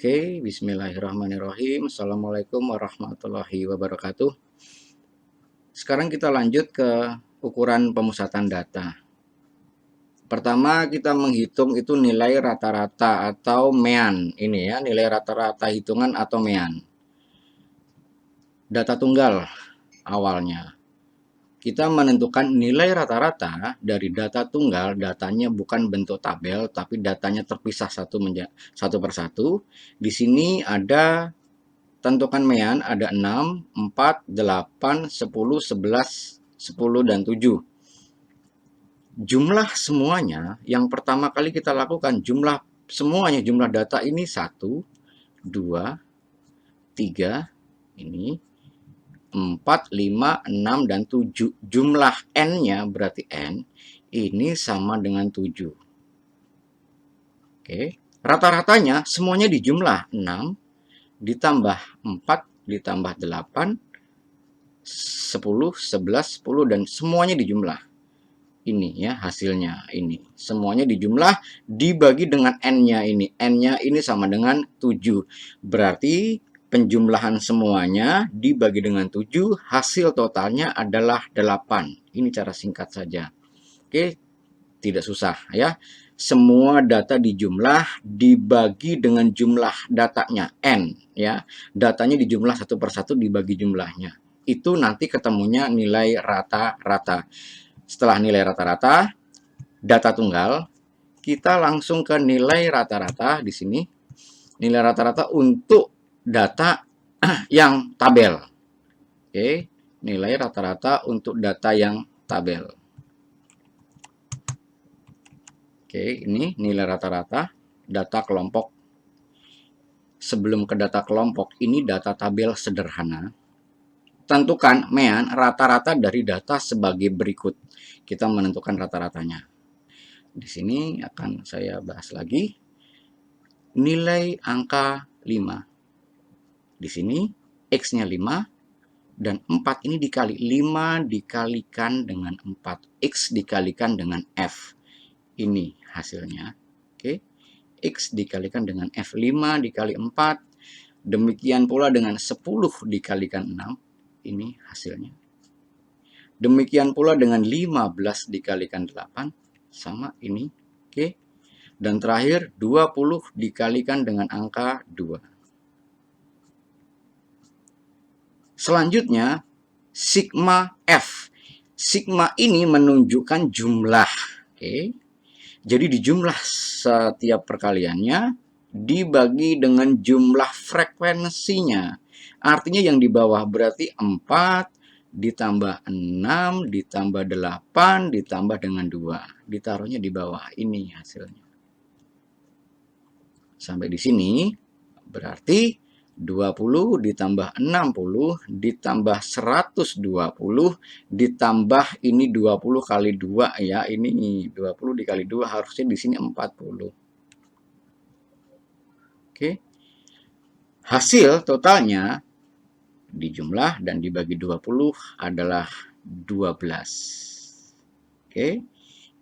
Oke, bismillahirrahmanirrahim. Assalamualaikum warahmatullahi wabarakatuh. Sekarang kita lanjut ke ukuran pemusatan data. Pertama, kita menghitung itu nilai rata-rata atau mean. Ini ya, nilai rata-rata hitungan atau mean. Data tunggal awalnya. Kita menentukan nilai rata-rata dari data tunggal, datanya bukan bentuk tabel, tapi datanya terpisah satu persatu. Di sini ada tentukan mean, ada 6, 4, 8, 10, 11, 10, dan 7. Jumlah semuanya, yang pertama kali kita lakukan, jumlah data ini 1, 2, 3, ini 4, 5, 6, dan 7. Jumlah N-nya berarti N, ini sama dengan 7. Oke, rata-ratanya semuanya dijumlah 6, ditambah 4, ditambah 8, 10, 11, 10, dan semuanya dijumlah. Ini ya hasilnya, ini. Semuanya dijumlah, dibagi dengan N-nya ini. N-nya ini sama dengan 7. Berarti penjumlahan semuanya dibagi dengan 7, hasil totalnya adalah 8. Ini cara singkat saja. Oke, tidak susah ya. Semua data dijumlah, dibagi dengan jumlah datanya N ya. Datanya dijumlah satu persatu, dibagi jumlahnya. Itu nanti ketemunya nilai rata-rata. Setelah nilai rata-rata data tunggal, kita langsung ke nilai rata-rata di sini. Nilai rata-rata untuk data yang tabel. Oke, nilai rata-rata untuk data yang tabel. Oke, ini nilai rata-rata data kelompok. Sebelum ke data kelompok, ini data tabel sederhana. Tentukan mean rata-rata dari data sebagai berikut. Kita menentukan rata-ratanya. Di sini akan saya bahas lagi. Nilai angka 5. Di sini X-nya 5 dan 4 ini dikali. 5 dikalikan dengan 4. X dikalikan dengan F. Ini hasilnya. Oke. X dikalikan dengan F. 5 dikali 4. Demikian pula dengan 10 dikalikan 6. Ini hasilnya. Demikian pula dengan 15 dikalikan 8. Sama ini. Oke. Dan terakhir 20 dikalikan dengan angka 2. Selanjutnya sigma F. Sigma ini menunjukkan jumlah. Oke. Jadi dijumlah setiap perkaliannya dibagi dengan jumlah frekuensinya. Artinya yang di bawah berarti 4 ditambah 6 ditambah 8 ditambah dengan 2. Ditaruhnya di bawah, ini hasilnya. Sampai di sini berarti 20 ditambah 60 ditambah 120 ditambah ini 20 kali 2 ya. Ini 20 dikali 2 harusnya di sini 40. Oke. Hasil totalnya dijumlah dan dibagi 20 adalah 12. Oke.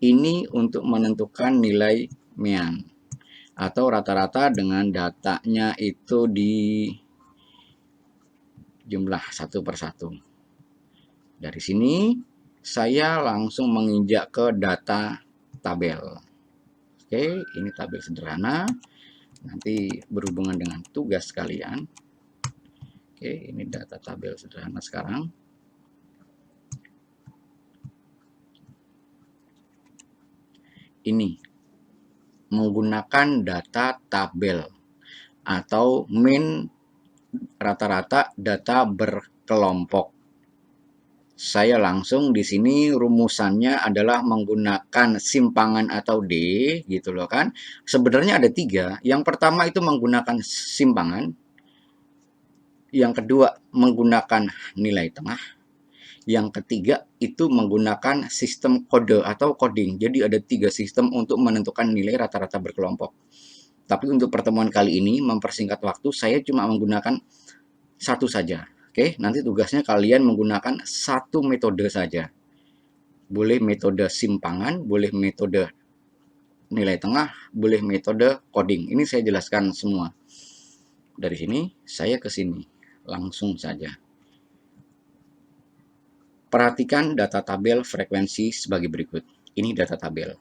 Ini untuk menentukan nilai mean atau rata-rata dengan datanya itu di jumlah satu persatu. Dari sini saya langsung menginjak ke data tabel. Oke, ini tabel sederhana. Nanti berhubungan dengan tugas kalian. Oke, ini data tabel sederhana sekarang. Ini menggunakan data tabel atau min rata-rata data berkelompok. Saya langsung di sini rumusannya adalah menggunakan simpangan atau D, gitu loh kan. Sebenarnya ada 3. Yang pertama itu menggunakan simpangan. Yang kedua menggunakan nilai tengah. Yang ketiga itu menggunakan sistem kode atau coding. Jadi ada 3 sistem untuk menentukan nilai rata-rata berkelompok. Tapi untuk pertemuan kali ini mempersingkat waktu, saya cuma menggunakan satu saja. Oke, nanti tugasnya kalian menggunakan satu metode saja. Boleh metode simpangan, boleh metode nilai tengah, boleh metode coding. Ini saya jelaskan semua. Dari sini saya ke sini, langsung saja. Perhatikan data tabel frekuensi sebagai berikut. Ini data tabel.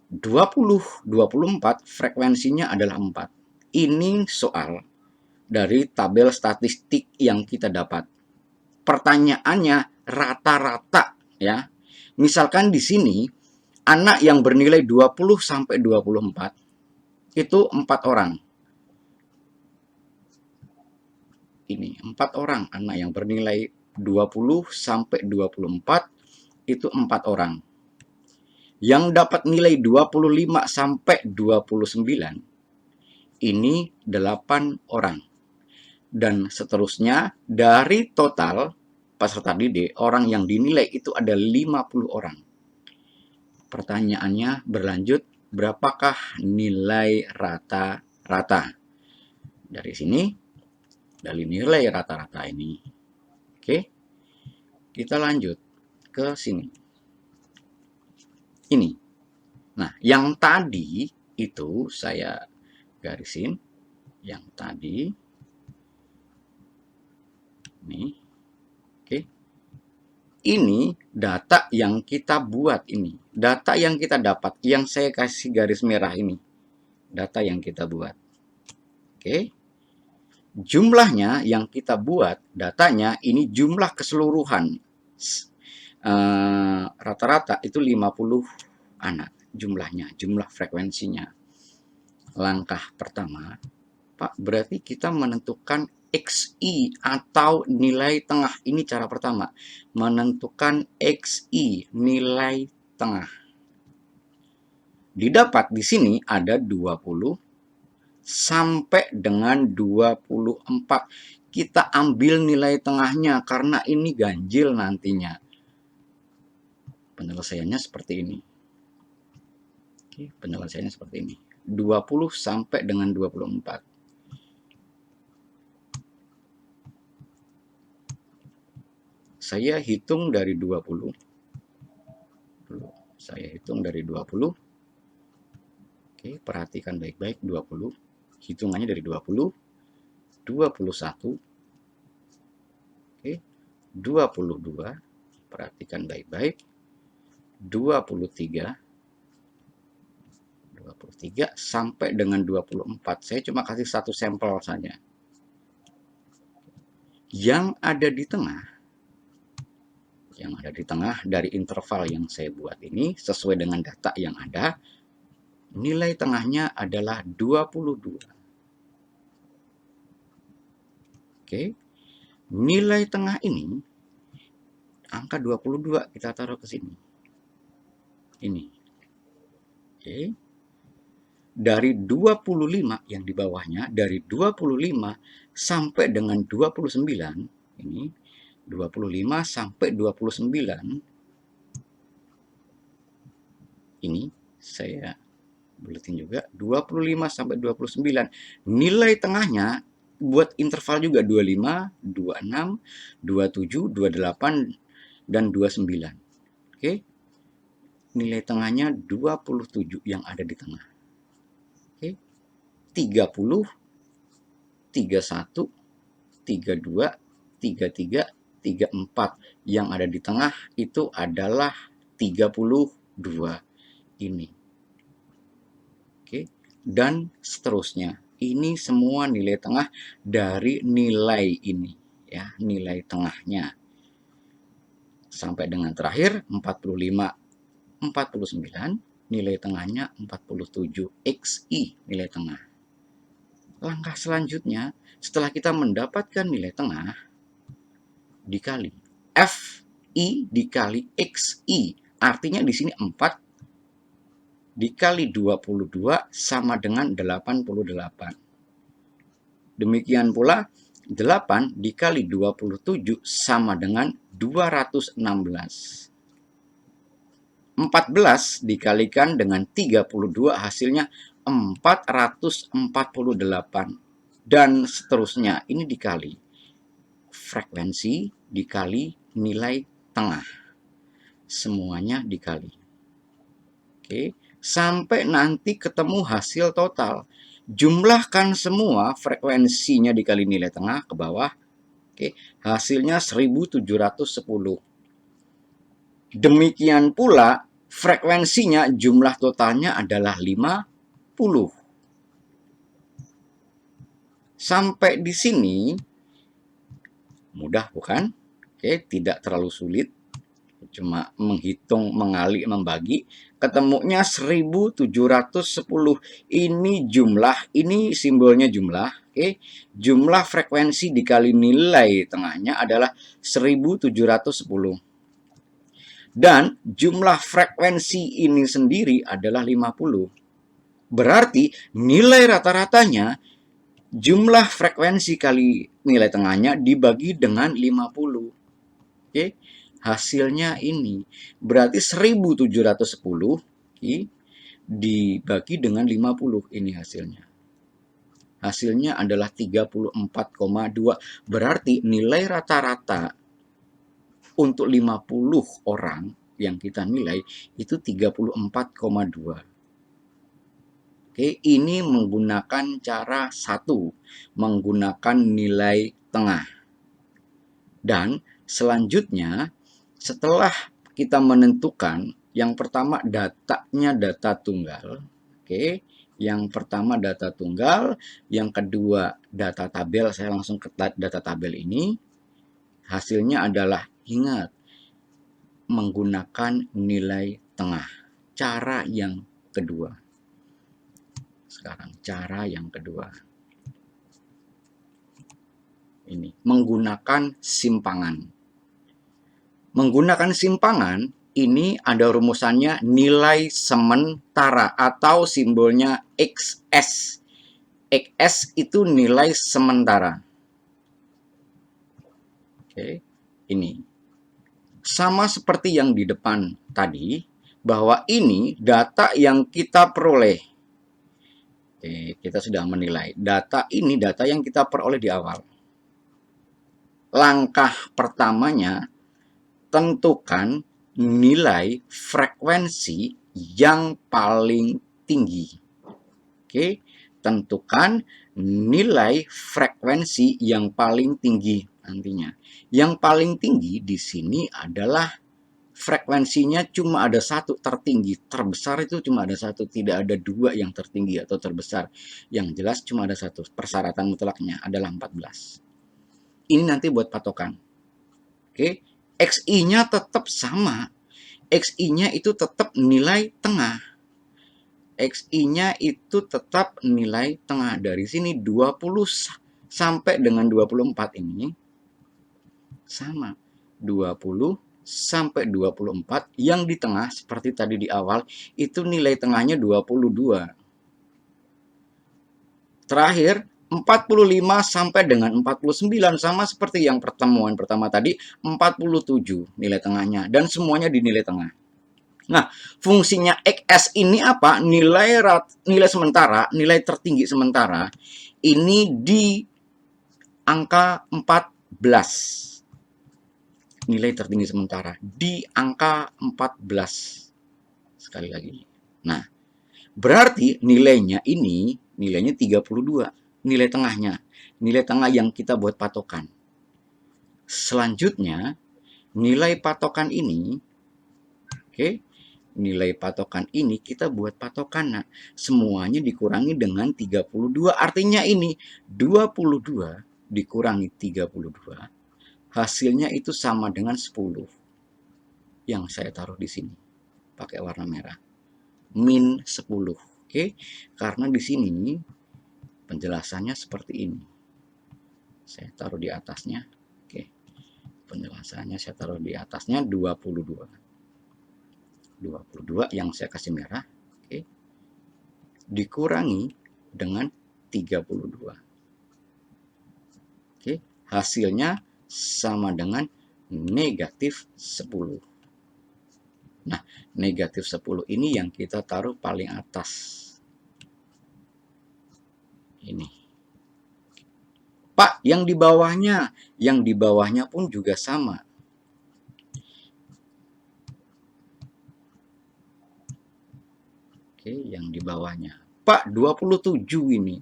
2024 frekuensinya adalah 4. Ini soal dari tabel statistik yang kita dapat. Pertanyaannya rata-rata ya. Misalkan di sini anak yang bernilai 20 sampai 24 itu 4 orang. Ini 4 orang anak yang bernilai 20 sampai 24 itu 4 orang. Yang dapat nilai 25 sampai 29 ini 8 orang. Dan seterusnya dari total peserta didik orang yang dinilai itu ada 50 orang. Pertanyaannya berlanjut, berapakah nilai rata-rata? Dari sini, dari nilai rata-rata ini. Oke, kita lanjut ke sini. Ini. Nah, yang tadi itu saya garisin. Yang tadi. Ini. Oke. Ini data yang kita buat ini. Data yang kita dapat. Yang saya kasih garis merah ini. Data yang kita buat. Oke. Jumlahnya yang kita buat, datanya ini jumlah keseluruhan. Rata-rata itu 50 anak jumlahnya, jumlah frekuensinya. Langkah pertama, Pak, berarti kita menentukan XI atau nilai tengah. Ini cara pertama, menentukan XI, nilai tengah. Didapat di sini ada 20 sampai dengan 24. Kita ambil nilai tengahnya karena ini ganjil nantinya. Penyelesaiannya seperti ini. Oke, penyelesaiannya seperti ini. 20 sampai dengan 24. Saya hitung dari 20. Saya hitung dari 20. Oke, perhatikan baik-baik 20. Hitungannya dari 20. 21. Oke, 22. Perhatikan baik-baik. 23. 23 sampai dengan 24. Saya cuma kasih satu sampel saja. Yang ada di tengah dari interval yang saya buat ini sesuai dengan data yang ada, nilai tengahnya adalah 22. Oke. Nilai tengah ini angka 22 kita taruh ke sini. Ini. Oke. Dari 25 yang di bawahnya, dari 25 sampai dengan 29, ini 25 sampai 29, ini saya buletin juga, 25 sampai 29, nilai tengahnya buat interval juga 25, 26, 27, 28, dan 29. Oke, nilai tengahnya 27 yang ada di tengah. 30, 31, 32, 33, 34. Yang ada di tengah itu adalah 32 ini. Oke, dan seterusnya. Ini semua nilai tengah dari nilai ini ya, nilai tengahnya. Sampai dengan terakhir 45, 49, nilai tengahnya 47 XI nilai tengah. Langkah selanjutnya, setelah kita mendapatkan nilai tengah, dikali FI dikali XI. Artinya di sini 4 dikali 22 sama dengan 88. Demikian pula 8 dikali 27 sama dengan 216. 14 dikalikan dengan 32 hasilnya 448 dan seterusnya. Ini dikali frekuensi dikali nilai tengah, semuanya dikali. Oke, sampai nanti ketemu hasil total. Jumlahkan semua frekuensinya dikali nilai tengah ke bawah. Oke, hasilnya 1710. Demikian pula frekuensinya, jumlah totalnya adalah 50. Sampai di sini mudah bukan? Oke, tidak terlalu sulit. Cuma menghitung, mengali, membagi, ketemunya 1710. Ini jumlah, ini simbolnya jumlah. Oke, jumlah frekuensi dikali nilai tengahnya adalah 1710. Dan jumlah frekuensi ini sendiri adalah 50. Berarti nilai rata-ratanya jumlah frekuensi kali nilai tengahnya dibagi dengan 50. Oke, hasilnya ini. Berarti 1710 dibagi dengan 50, ini hasilnya. Hasilnya adalah 34,2. Berarti nilai rata-rata untuk 50 orang yang kita nilai itu 34,2. Oke, ini menggunakan cara 1, menggunakan nilai tengah. Dan selanjutnya, setelah kita menentukan, yang pertama datanya data tunggal. Oke, yang pertama data tunggal, yang kedua data tabel. Saya langsung ke data tabel ini. Hasilnya adalah, ingat, menggunakan nilai tengah. Cara yang kedua. Sekarang cara yang kedua. Ini menggunakan simpangan. Menggunakan simpangan ini ada rumusannya, nilai sementara atau simbolnya XS. XS itu nilai sementara. Oke, ini sama seperti yang di depan tadi, bahwa ini data yang kita peroleh. Oke, kita sudah menilai. Data ini data yang kita peroleh di awal. Langkah pertamanya, tentukan nilai frekuensi yang paling tinggi. Oke, tentukan nilai frekuensi yang paling tinggi nantinya. Yang paling tinggi di sini adalah frekuensinya cuma ada satu tertinggi, terbesar itu cuma ada satu, tidak ada dua yang tertinggi atau terbesar. Yang jelas cuma ada satu, persyaratan mutlaknya adalah 14. Ini nanti buat patokan. Oke, XI-nya tetap sama. XI-nya itu tetap nilai tengah. XI-nya itu tetap nilai tengah. Dari sini 20 sampai dengan 24 ini sama. 20 sampai 24, yang di tengah seperti tadi di awal itu nilai tengahnya 22. Terakhir 45 sampai dengan 49 sama seperti yang pertemuan pertama tadi, 47 nilai tengahnya, dan semuanya di nilai tengah. Nah, fungsinya XS ini apa? Nilai sementara, nilai tertinggi sementara ini di angka 14. Nilai tertinggi sementara di angka 14. Sekali lagi. Nah, berarti nilainya ini, nilainya 32. Nilai tengahnya. Nilai tengah yang kita buat patokan. Selanjutnya, nilai patokan ini, oke, nilai patokan ini kita buat patokan. Nah, semuanya dikurangi dengan 32. Artinya ini, 22 dikurangi 32. Hasilnya itu sama dengan 10. Yang saya taruh di sini. Pakai warna merah. Min 10. Oke, karena di sini penjelasannya seperti ini. Saya taruh di atasnya. Oke, penjelasannya saya taruh di atasnya 22. 22 yang saya kasih merah. Oke, dikurangi dengan 32. Oke, hasilnya sama dengan negatif 10. Nah, negatif 10 ini yang kita taruh paling atas. Ini. Pak, yang di bawahnya. Yang di bawahnya pun juga sama. Oke, yang di bawahnya. Pak, 27 ini.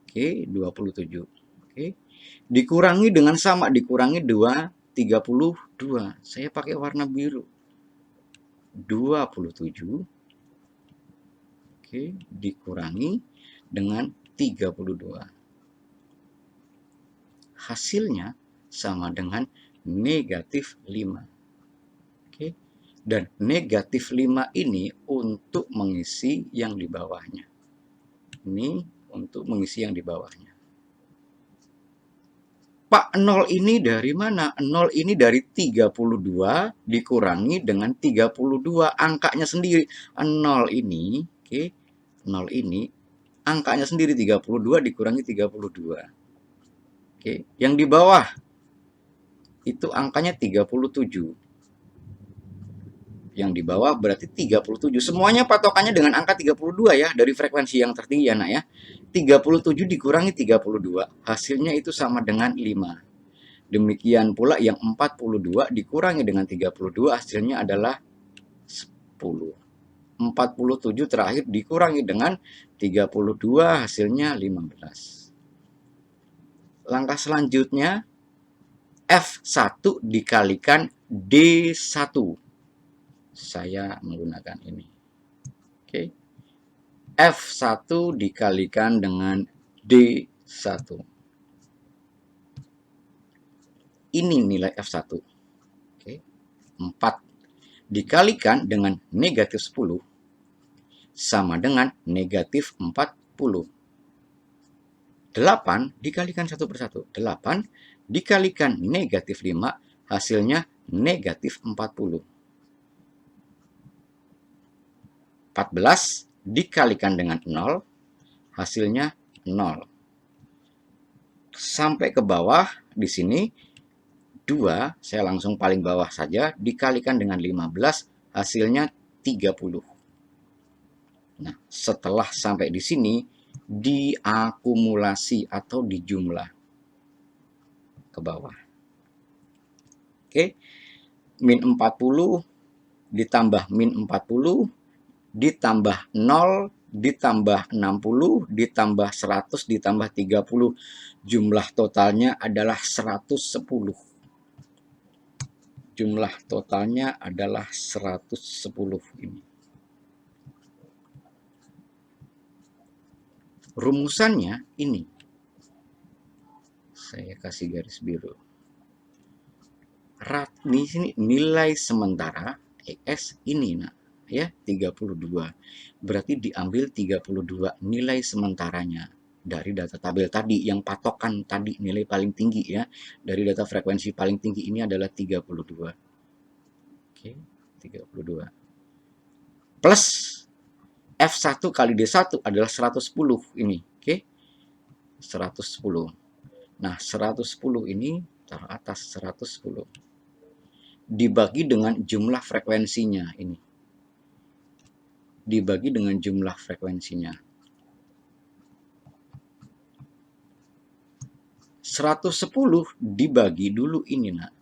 Oke, 27. Oke. Dikurangi dengan sama, dikurangi 32. Saya pakai warna biru. 27. Oke, dikurangi dengan 32. Hasilnya sama dengan negatif 5. Oke. Dan negatif 5 ini untuk mengisi yang di bawahnya. Ini untuk mengisi yang di bawahnya. Pak, 0 ini dari mana? 0 ini dari 32 dikurangi dengan 32 angkanya sendiri. 0 ini, oke, 0 ini angkanya sendiri 32 dikurangi 32. Oke, yang di bawah itu angkanya 37. Yang di bawah berarti 37. Semuanya patokannya dengan angka 32 ya, dari frekuensi yang tertinggi ya, Nak ya. 37 dikurangi 32, hasilnya itu sama dengan 5. Demikian pula yang 42 dikurangi dengan 32, hasilnya adalah 10. 47 terakhir dikurangi dengan 32, hasilnya 15. Langkah selanjutnya, F1 dikalikan D1. Saya menggunakan ini. Oke. F1 dikalikan dengan D1. Ini nilai F1. Oke. 4 dikalikan dengan negatif 10 sama dengan negatif 40. 8 dikalikan satu persatu. 8 dikalikan negatif 5, hasilnya negatif 40. 14 dikalikan dengan 0, hasilnya 0. Sampai ke bawah, di sini 2, saya langsung paling bawah saja, dikalikan dengan 15, hasilnya 30. Nah, setelah sampai di sini, diakumulasi atau dijumlah ke bawah. Oke, min 40 ditambah min 40, ditambah 0, ditambah 60, ditambah 100, ditambah 30. Jumlah totalnya adalah 110. Jumlah totalnya adalah 110 ini. Rumusannya ini. Saya kasih garis biru. Di sini nilai sementara ES ini, nah, ya, 32. Berarti diambil 32 nilai sementaranya dari data tabel tadi yang patokan tadi nilai paling tinggi ya. Dari data frekuensi paling tinggi ini adalah 32. Oke, 32. Plus F1 kali D1 adalah 110 ini, oke. 110. Nah, 110 ini taruh atas 110. Dibagi dengan jumlah frekuensinya ini. Dibagi dengan jumlah frekuensinya. 110 dibagi dulu ini, nak.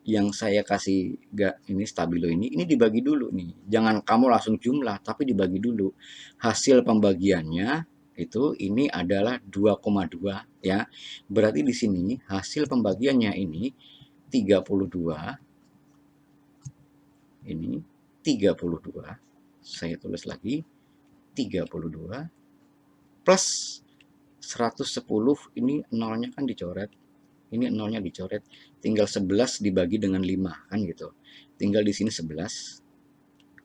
Yang saya kasih ini stabilo ini dibagi dulu nih. Jangan kamu langsung jumlah, tapi dibagi dulu. Hasil pembagiannya itu ini adalah 2,2 ya. Berarti di sini hasil pembagiannya ini 32. Ini 32. Saya tulis lagi 32 plus 110, ini nolnya kan dicoret, ini nolnya dicoret, tinggal 11 dibagi dengan 5 kan gitu. Tinggal di sini 11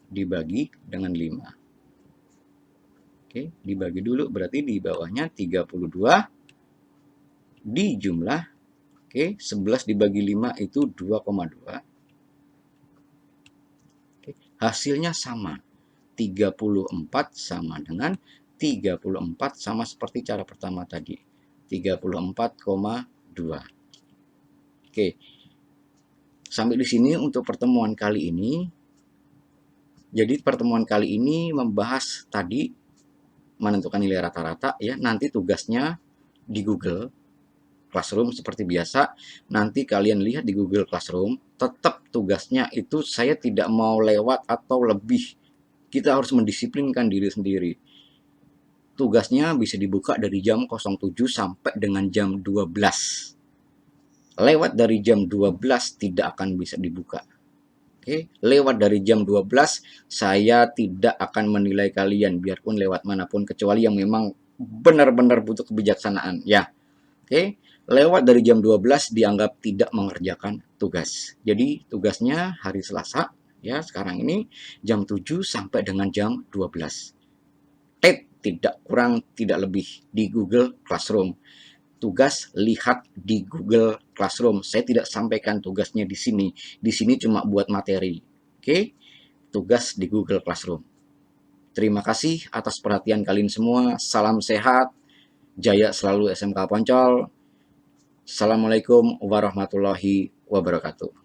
dibagi dengan 5. Oke, dibagi dulu, berarti di bawahnya 32 dijumlah. Oke, 11 dibagi 5 itu 2,2. Oke, hasilnya sama. 34 sama dengan 34 sama seperti cara pertama tadi. 34,2. Oke. Sampai di sini untuk pertemuan kali ini. Jadi pertemuan kali ini membahas tadi menentukan nilai rata-rata ya. Nanti tugasnya di Google Classroom seperti biasa. Nanti kalian lihat di Google Classroom, tetap tugasnya itu saya tidak mau lewat atau lebih. Kita harus mendisiplinkan diri sendiri. tugasnya bisa dibuka dari jam 07.00 sampai dengan jam 12.00. Lewat dari jam 12.00 tidak akan bisa dibuka. Oke, lewat dari jam 12.00 saya tidak akan menilai kalian biarpun lewat manapun kecuali yang memang benar-benar butuh kebijaksanaan ya. Oke, lewat dari jam 12.00 dianggap tidak mengerjakan tugas. Jadi tugasnya hari Selasa ya, sekarang ini jam 7 sampai dengan jam 12. Tidak kurang tidak lebih di Google Classroom. Tugas lihat di Google Classroom. Saya tidak sampaikan tugasnya di sini. Di sini cuma buat materi. Oke, tugas di Google Classroom. Terima kasih atas perhatian kalian semua. Salam sehat. Jaya selalu SMK Poncol. Assalamualaikum warahmatullahi wabarakatuh.